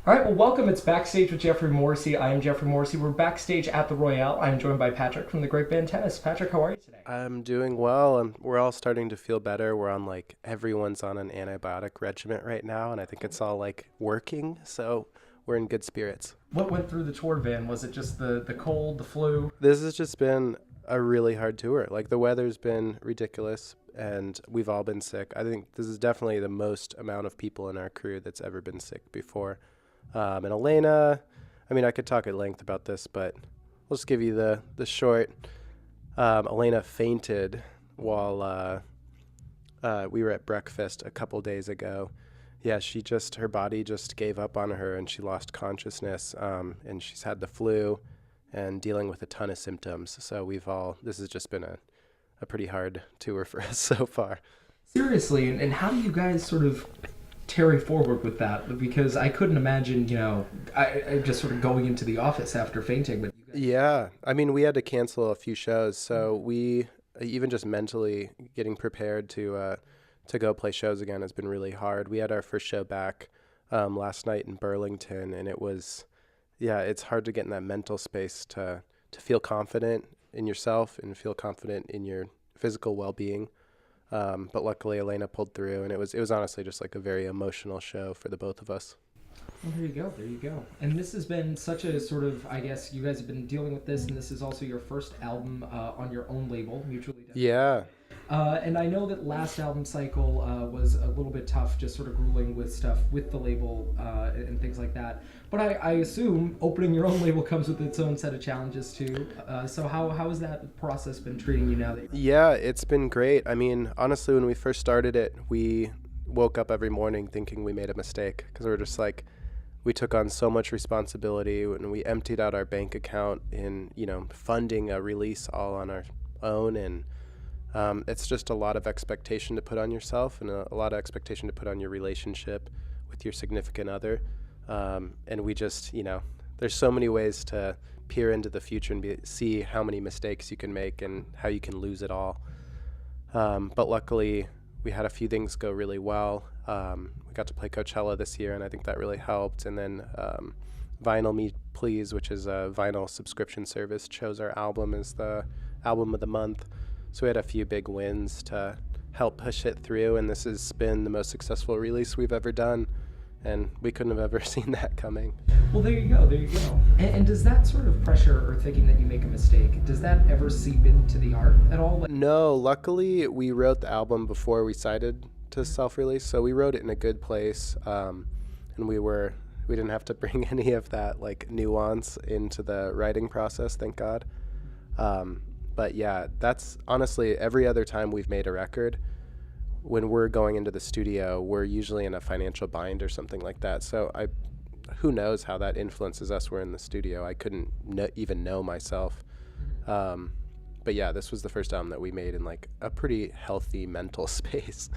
All right, well, welcome. It's Backstage with Geoffrey Morrissey. I am Geoffrey Morrissey. We're backstage at the Royale. I'm joined by Patrick from the Great Band Tennis. Patrick, how are you today? I'm doing well, and we're all starting to feel better. We're on everyone's on an antibiotic regimen right now, and I think it's all working, so we're in good spirits. What went through the tour van? Was it just the cold, the flu? This has just been a really hard tour. The weather's been ridiculous, and we've all been sick. I think this is definitely the most amount of people in our crew that's ever been sick before. And Elena, I could talk at length about this, but we'll just give you the short. Elena fainted while we were at breakfast a couple days ago. Yeah, her body just gave up on her and she lost consciousness, and she's had the flu and dealing with a ton of symptoms. So this has just been a pretty hard tour for us so far. Seriously, and how do you guys sort of carry forward with that? Because I couldn't imagine, I just sort of going into the office after fainting. But yeah, we had to cancel a few shows, so we even just mentally getting prepared to go play shows again has been really hard. We had our first show back last night in Burlington, and it's hard to get in that mental space to feel confident in yourself and feel confident in your physical well-being. But luckily Elena pulled through, and it was honestly just a very emotional show for the both of us. Well, there you go. And this has been such a sort of, I guess you guys have been dealing with this, and this is also your first album on your own label, Mutually Definite. Yeah. And I know that last album cycle was a little bit tough, just sort of grueling with stuff with the label and things like that. But I assume opening your own label comes with its own set of challenges too. So how has that process been treating you now? Yeah, it's been great. Honestly, when we first started it, we woke up every morning thinking we made a mistake because we were just we took on so much responsibility and we emptied out our bank account in, funding a release all on our own. And it's just a lot of expectation to put on yourself and a lot of expectation to put on your relationship with your significant other. And we just, there's so many ways to peer into the future and see how many mistakes you can make and how you can lose it all. But luckily, we had a few things go really well. We got to play Coachella this year, and I think that really helped. And then Vinyl Me Please, which is a vinyl subscription service, chose our album as the album of the month. So we had a few big wins to help push it through, and this has been the most successful release we've ever done. And we couldn't have ever seen that coming. Well, there you go. And does that sort of pressure or thinking that you make a mistake, does that ever seep into the art at all? No, luckily we wrote the album before we decided to self-release, so we wrote it in a good place, and we didn't have to bring any of that nuance into the writing process, thank God. But yeah, that's honestly every other time we've made a record, when we're going into the studio, we're usually in a financial bind or something like that. So who knows how that influences us. We're in the studio. I couldn't even know myself. But yeah, this was the first album that we made in a pretty healthy mental space.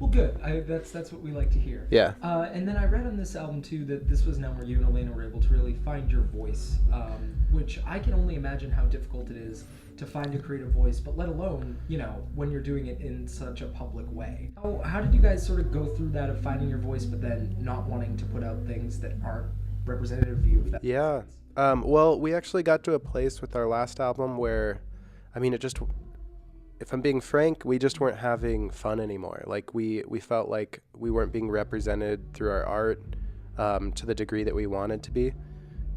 Well, good. That's what we like to hear. Yeah. And then I read on this album too that this was now where you and Elena were able to really find your voice, which I can only imagine how difficult it is to find a creative voice, but let alone, when you're doing it in such a public way. How did you guys sort of go through that of finding your voice, but then not wanting to put out things that aren't representative of you? Yeah. Well, we actually got to a place with our last album where, if I'm being frank, we just weren't having fun anymore. We felt like we weren't being represented through our art to the degree that we wanted to be.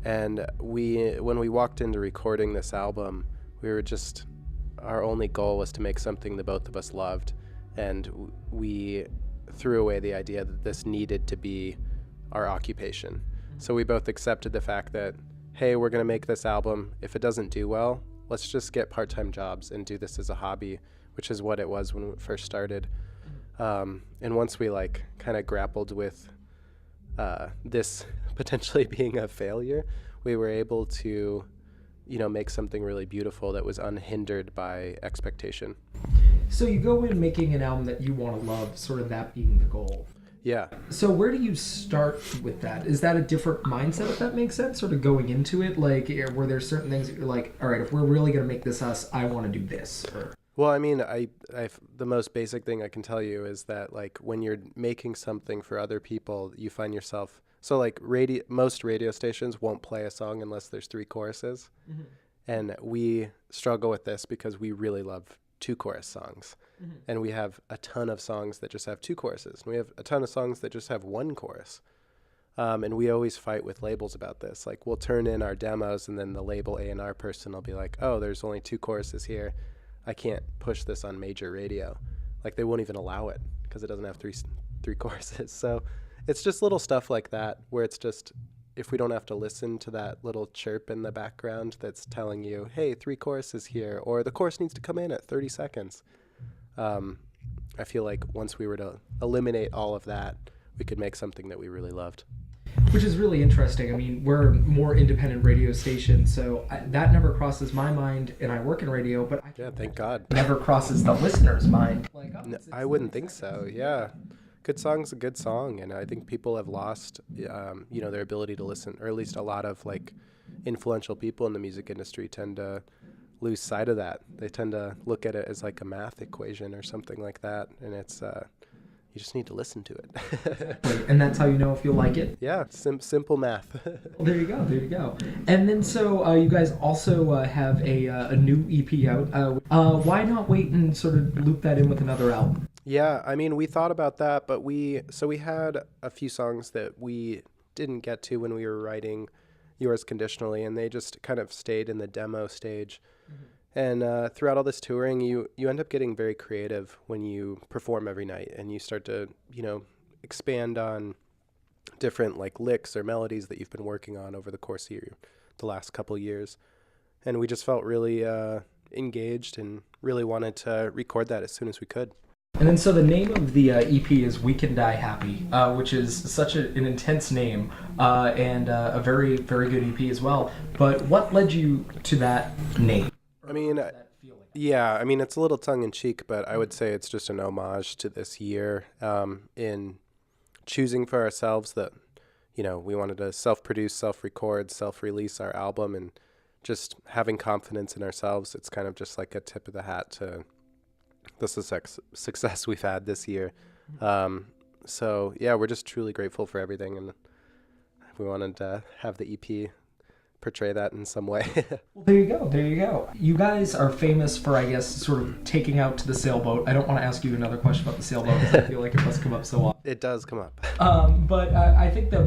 And when we walked into recording this album, our only goal was to make something the both of us loved. And we threw away the idea that this needed to be our occupation. So we both accepted the fact that, hey, we're going to make this album. If it doesn't do well, let's just get part-time jobs and do this as a hobby, which is what it was when we first started. And once we kind of grappled with this potentially being a failure, we were able to make something really beautiful that was unhindered by expectation. So you go in making an album that you want to love, sort of that being the goal. Yeah. So where do you start with that? Is that a different mindset, if that makes sense, sort of going into it? Were there certain things that you're like, all right, if we're really going to make this us, I want to do this? Well, the most basic thing I can tell you is that when you're making something for other people, you find yourself So like most radio stations won't play a song unless there's 3 choruses. Mm-hmm. And we struggle with this because we really love 2 chorus songs. Mm-hmm. And we have a ton of songs that just have 2 choruses. And we have a ton of songs that just have 1 chorus. And we always fight with labels about this. Like, we'll turn in our demos, and then the label A&R person will be like, oh, there's only 2 choruses here. I can't push this on major radio. Like, they won't even allow it because it doesn't have three choruses. So it's just little stuff like that where it's just, if we don't have to listen to that little chirp in the background that's telling you, hey, 3 choruses here, or the chorus needs to come in at 30 seconds. I feel like once we were to eliminate all of that, we could make something that we really loved. Which is really interesting. I mean, we're a more independent radio station, so that never crosses my mind, and I work in radio, but Thank God. Never crosses the listener's mind. Like, I wouldn't think so. Yeah. Good song's a good song, and I think people have lost, their ability to listen, or at least a lot of like influential people in the music industry tend to lose sight of that. They tend to look at it as like a math equation or something like that, and it's you just need to listen to it. And that's how you know if you like it? Yeah, simple math. Well, there you go. And then so you guys also have a new EP out. Why not wait and sort of loop that in with another album? Yeah, I mean, we thought about that, but we had a few songs that we didn't get to when we were writing Yours Conditionally, and they just kind of stayed in the demo stage. Mm-hmm. And throughout all this touring, you end up getting very creative when you perform every night, and you start to, expand on different like licks or melodies that you've been working on over the course of the last couple years. And we just felt really engaged and really wanted to record that as soon as we could. And then so the name of the EP is We Can Die Happy, which is such an intense name and a very, very good EP as well. But what led you to that name? I mean, yeah, I mean, it's a little tongue-in-cheek, but I would say it's just an homage to this year in choosing for ourselves that, we wanted to self-produce, self-record, self-release our album, and just having confidence in ourselves. It's kind of just like a tip of the hat to the success we've had this year. So, yeah, we're just truly grateful for everything, and we wanted to have the EP portray that in some way. Well, there you go. You guys are famous for, I guess, sort of taking out to the sailboat. I don't want to ask you another question about the sailboat because I feel like it must come up so often. It does come up. But I think that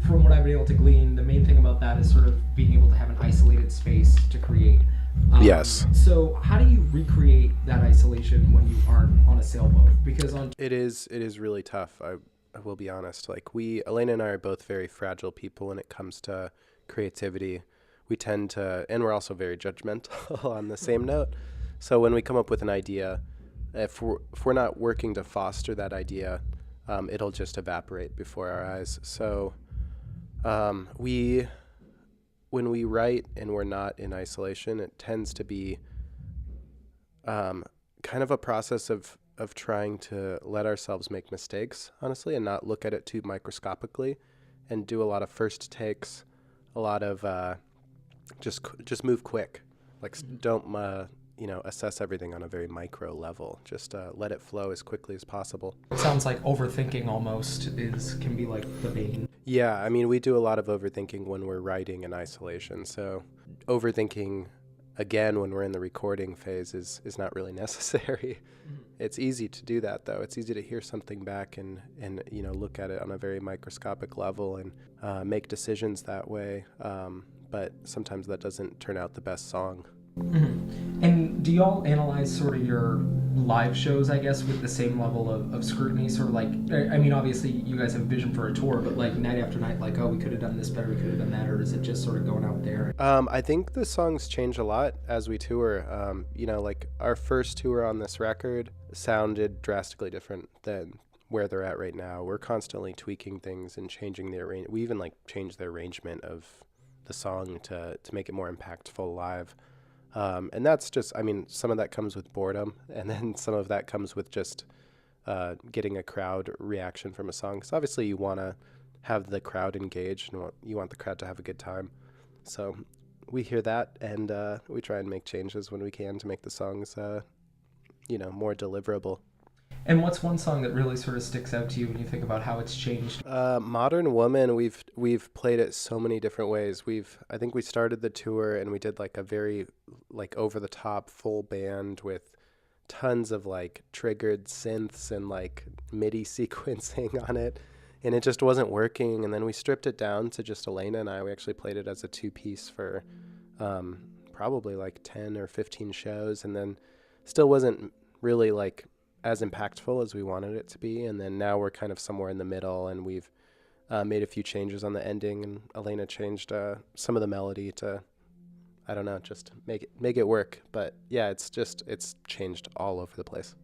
from what I've been able to glean, the main thing about that is sort of being able to have an isolated space to create. Yes. So how do you recreate that isolation when you aren't on a sailboat? Because it is really tough. I will be honest. Like Elena and I are both very fragile people when it comes to creativity. We tend to, and we're also very judgmental on the same note. So when we come up with an idea, if we're not working to foster that idea, it'll just evaporate before our eyes. So when we write and we're not in isolation, it tends to be kind of a process of trying to let ourselves make mistakes, honestly, and not look at it too microscopically, and do a lot of first takes, a lot of just move quick. Like, don't assess everything on a very micro level. Just let it flow as quickly as possible. It sounds like overthinking almost can be like the bane. Yeah, I mean, we do a lot of overthinking when we're writing in isolation. So overthinking again when we're in the recording phase is not really necessary. It's easy to do that, though. It's easy to hear something back and look at it on a very microscopic level and make decisions that way. But sometimes that doesn't turn out the best song. Mm-hmm. And do y'all analyze sort of your live shows, I guess, with the same level of scrutiny? Sort of like, I mean, obviously you guys have vision for a tour, but like night after night, like, oh, we could have done this better, we could have done that, or is it just sort of going out there? I think the songs change a lot as we tour. Like our first tour on this record sounded drastically different than where they're at right now. We're constantly tweaking things and changing the arrangement. We even like changed the arrangement of the song to make it more impactful live. And that's just, I mean, some of that comes with boredom, and then some of that comes with just getting a crowd reaction from a song. Because obviously you want to have the crowd engaged, and you want the crowd to have a good time. So we hear that, and we try and make changes when we can to make the songs, more deliverable. And what's one song that really sort of sticks out to you when you think about how it's changed? Modern Woman, we've played it so many different ways. I think we started the tour and we did like a very like over the top full band with tons of like triggered synths and like MIDI sequencing on it, and it just wasn't working. And then we stripped it down to just Elena and I. We actually played it as a 2-piece for probably like 10 or 15 shows, and then still wasn't really like as impactful as we wanted it to be. And then now we're kind of somewhere in the middle, and we've made a few changes on the ending, and Elena changed some of the melody to, I don't know, just make it work. But yeah, it's changed all over the place.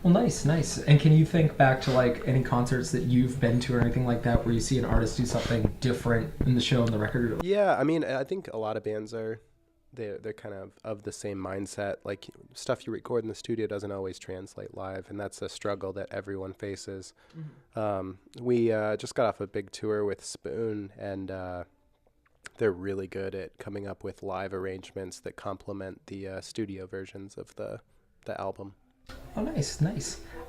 Well, nice. And can you think back to like any concerts that you've been to or anything like that where you see an artist do something different in the show and the record? Yeah, I mean, I think a lot of bands they're kind of the same mindset. Like stuff you record in the studio doesn't always translate live, and that's a struggle that everyone faces. We just got off a big tour with Spoon, and they're really good at coming up with live arrangements that complement the studio versions of the album. Oh, nice.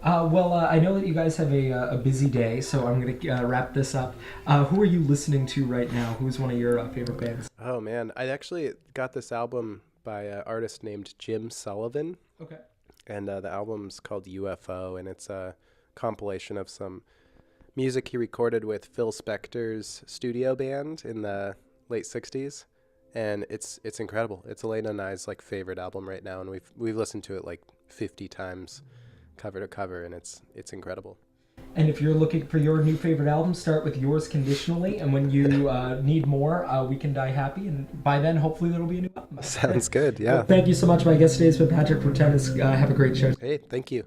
Well, I know that you guys have a busy day, so I'm going to wrap this up. Who are you listening to right now? Who's one of your favorite bands? Oh, man. I actually got this album by an artist named Jim Sullivan. Okay. And the album's called UFO, and it's a compilation of some music he recorded with Phil Spector's studio band in the late 60s. And it's incredible. It's Elena and I's like favorite album right now, and we've listened to it like 50 times cover to cover, and it's incredible. And if you're looking for your new favorite album, start with yours, Conditionally, and when you need more, We Can Die Happy, and by then hopefully there'll be a new album. Sounds good. Yeah. Well, thank you so much. My guest today has been Patrick Portenis. Have a great show. Hey, thank you.